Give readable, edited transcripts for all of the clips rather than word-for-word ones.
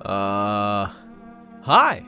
Hi,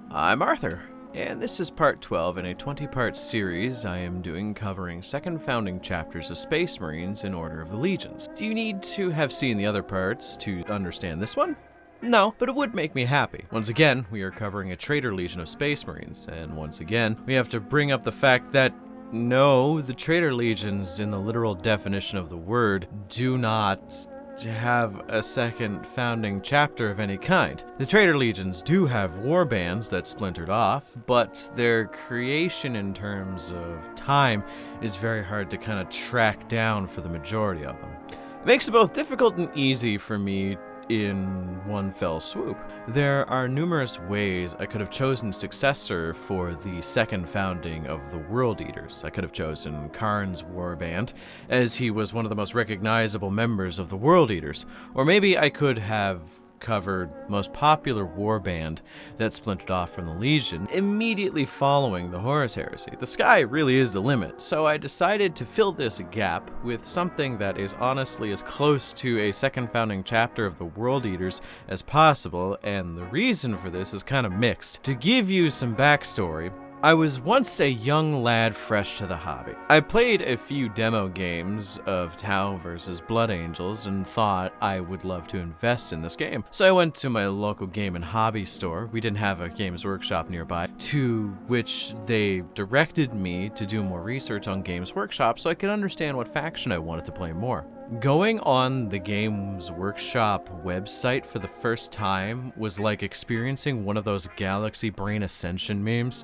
I'm Arthur, and this is part 12 in a 20-part series I am doing covering second founding chapters of Space Marines in Order of the Legions. Do you need to have seen the other parts to understand this one? No, but it would make me happy. Once again, we are covering a Traitor Legion of Space Marines, and once again, we have to bring up the fact that no, the Traitor Legions, in the literal definition of the word, do not have a second founding chapter of any kind. The Traitor Legions do have war bands that splintered off, but their creation in terms of time is very hard to kind of track down for the majority of them. It makes it both difficult and easy for me in one fell swoop. There are numerous ways I could have chosen successor for the second founding of the World Eaters. I could have chosen Karn's warband, as he was one of the most recognizable members of the World Eaters. Or maybe I could have covered most popular warband that splintered off from the Legion immediately following the Horus Heresy. The sky really is the limit, so I decided to fill this gap with something that is honestly as close to a second founding chapter of the World Eaters as possible, and the reason for this is kind of mixed. To give you some backstory, I was once a young lad fresh to the hobby. I played a few demo games of Tau vs. Blood Angels and thought I would love to invest in this game. So I went to my local game and hobby store. We didn't have a Games Workshop nearby, to which they directed me to do more research on Games Workshop so I could understand what faction I wanted to play more. Going on the Games Workshop website for the first time was like experiencing one of those Galaxy Brain Ascension memes,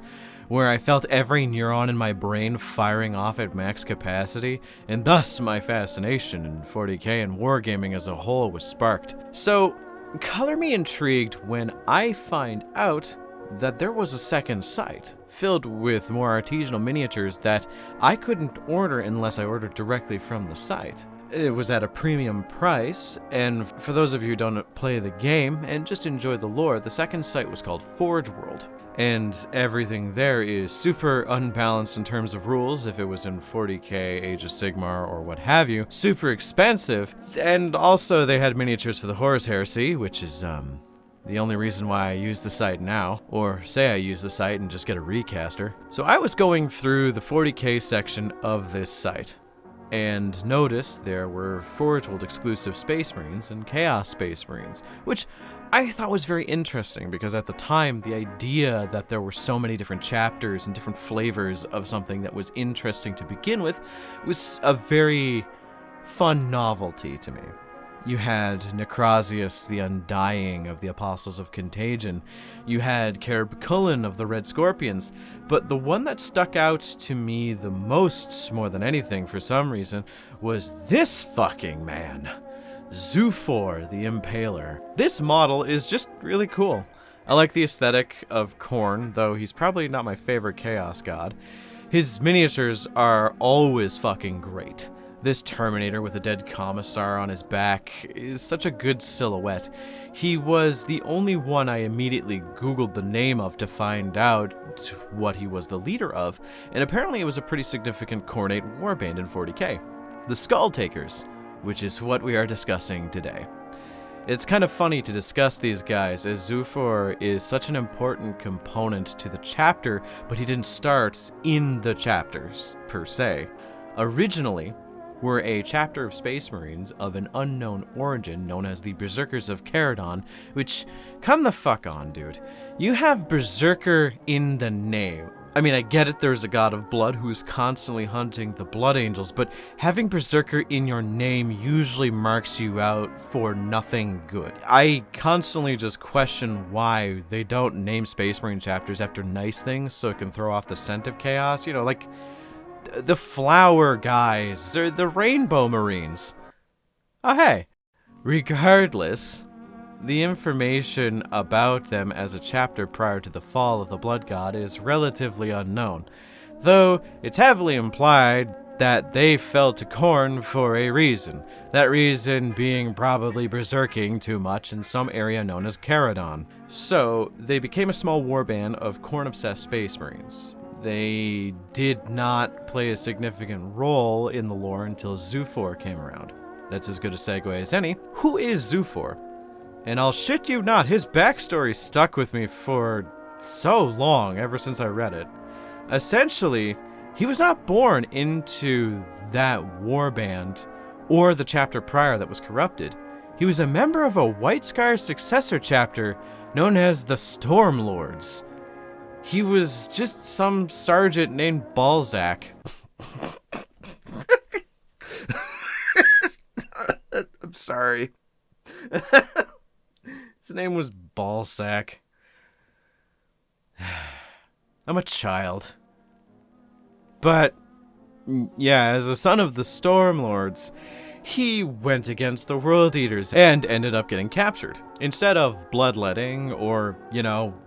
where I felt every neuron in my brain firing off at max capacity, and thus my fascination in 40k and wargaming as a whole was sparked. So, color me intrigued when I find out that there was a second site, filled with more artisanal miniatures that I couldn't order unless I ordered directly from the site. It was at a premium price, and for those of you who don't play the game and just enjoy the lore, the second site was called Forge World, and everything there is super unbalanced in terms of rules if it was in 40k, Age of Sigmar, or what have you. Super expensive, and also they had miniatures for the Horus Heresy, which is, the only reason why I use the site now, or say I use the site and just get a recaster. So I was going through the 40k section of this site, and noticed there were Forge World exclusive Space Marines and Chaos Space Marines, which I thought was very interesting because at the time, the idea that there were so many different chapters and different flavors of something that was interesting to begin with was a very fun novelty to me. You had Necrosius, the Undying of the Apostles of Contagion. You had Carib Cullen of the Red Scorpions. But the one that stuck out to me the most, more than anything for some reason, was this fucking man. Zoofor, the Impaler. This model is just really cool. I like the aesthetic of Khorne, though he's probably not my favorite Chaos God. His miniatures are always fucking great. This Terminator with a dead commissar on his back is such a good silhouette. He was the only one I immediately Googled the name of to find out what he was the leader of, and apparently it was a pretty significant Khornate warband in 40k. The Skulltakers, which is what we are discussing today. It's kind of funny to discuss these guys, as Zoofor is such an important component to the chapter, but he didn't start in the chapters, per se. Originally, were a chapter of Space Marines of an unknown origin known as the Berserkers of Caradon, which, come the fuck on, dude. You have Berserker in the name. I mean, I get it, there's a god of blood who's constantly hunting the Blood Angels, but having Berserker in your name usually marks you out for nothing good. I constantly just question why they don't name Space Marine chapters after nice things so it can throw off the scent of chaos, like the Flower guys, or the Rainbow Marines. Oh hey, regardless, the information about them as a chapter prior to the fall of the Blood God is relatively unknown, though it's heavily implied that they fell to Khorne for a reason, that reason being probably berserking too much in some area known as Caradon. So, they became a small warband of Khorne-obsessed Space Marines. They did not play a significant role in the lore until Zoofor came around. That's as good a segue as any. Who is Zoofor? And I'll shit you not, his backstory stuck with me for so long, ever since I read it. Essentially, he was not born into that warband or the chapter prior that was corrupted. He was a member of a White Scar's successor chapter known as the Stormlords. He was just some sergeant named Balzac. I'm sorry. His name was Balzac. I'm a child. But, yeah, as a son of the Stormlords, he went against the World Eaters and ended up getting captured. Instead of bloodletting or,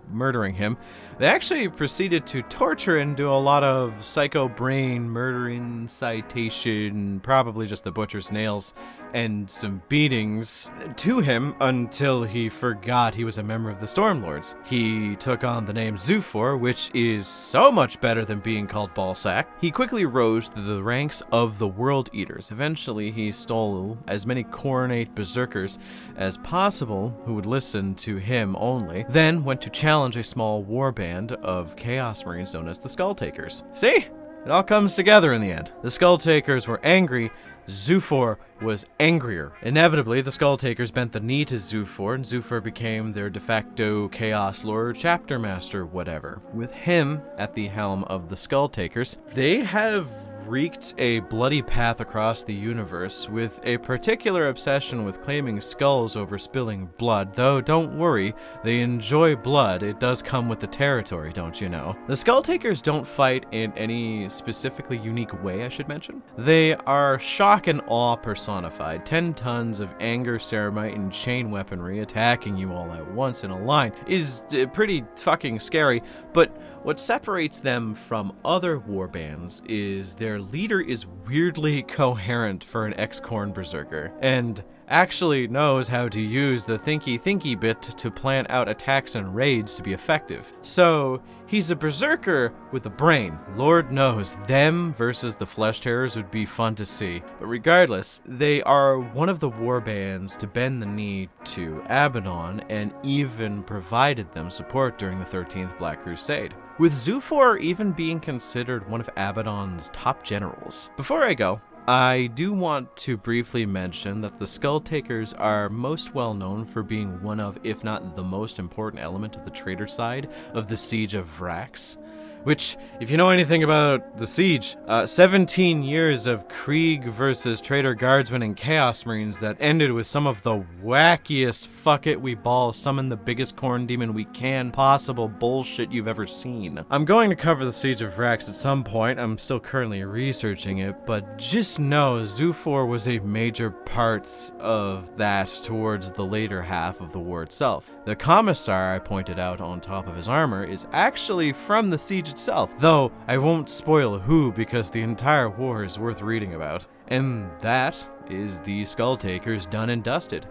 murdering him, they actually proceeded to torture and do a lot of psycho brain murdering, citation, probably just the butcher's nails, and some beatings to him until he forgot he was a member of the Stormlords. He took on the name Zoofor, which is so much better than being called Balzac. He quickly rose to the ranks of the World Eaters. Eventually, he stole as many Coronate Berserkers as possible who would listen to him only, then went to challenge a small warband of Chaos Marines known as the Skulltakers. See? It all comes together in the end. The Skulltakers were angry. Zoofor was angrier. Inevitably, the Skulltakers bent the knee to Zoofor, and Zoofor became their de facto Chaos Lord, Chapter Master, whatever. With him at the helm of the Skulltakers, they have wreaked a bloody path across the universe with a particular obsession with claiming skulls over spilling blood, though don't worry, they enjoy blood. It does come with the territory, don't you know? The Skulltakers don't fight in any specifically unique way, I should mention. They are shock and awe personified. 10 tons of anger, ceramite, and chain weaponry attacking you all at once in a line is pretty fucking scary, but what separates them from other warbands is their leader is weirdly coherent for an ex-Khorne berserker, and actually knows how to use the thinky bit to plan out attacks and raids to be effective. So, he's a berserker with a brain. Lord knows, them versus the Flesh Terrors would be fun to see. But regardless, they are one of the warbands to bend the knee to Abaddon and even provided them support during the 13th Black Crusade, with Zoofor even being considered one of Abaddon's top generals. Before I go, I do want to briefly mention that the Skulltakers are most well known for being one of, if not the most important element of the traitor side of the Siege of Vrax. Which, if you know anything about the siege, 17 years of Krieg versus traitor guardsmen and Chaos Marines that ended with some of the wackiest fuck it we ball summon the biggest Khorne demon we can possible bullshit you've ever seen. I'm going to cover the Siege of Vrax at some point. I'm still currently researching it, but just know Zoofor was a major part of that towards the later half of the war itself. The commissar I pointed out on top of his armor is actually from the siege itself, though I won't spoil who because the entire war is worth reading about. And that is the Skulltakers done and dusted.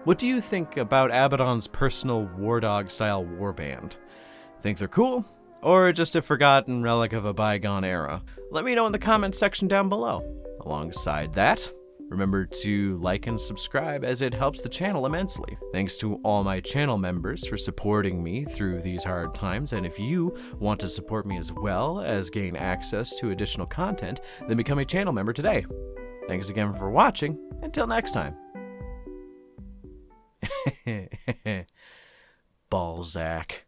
What do you think about Abaddon's personal war dog style warband? Think they're cool? Or just a forgotten relic of a bygone era? Let me know in the comments section down below. Alongside that, remember to like and subscribe as it helps the channel immensely. Thanks to all my channel members for supporting me through these hard times, and if you want to support me as well as gain access to additional content, then become a channel member today. Thanks again for watching. Until next time. Balzac.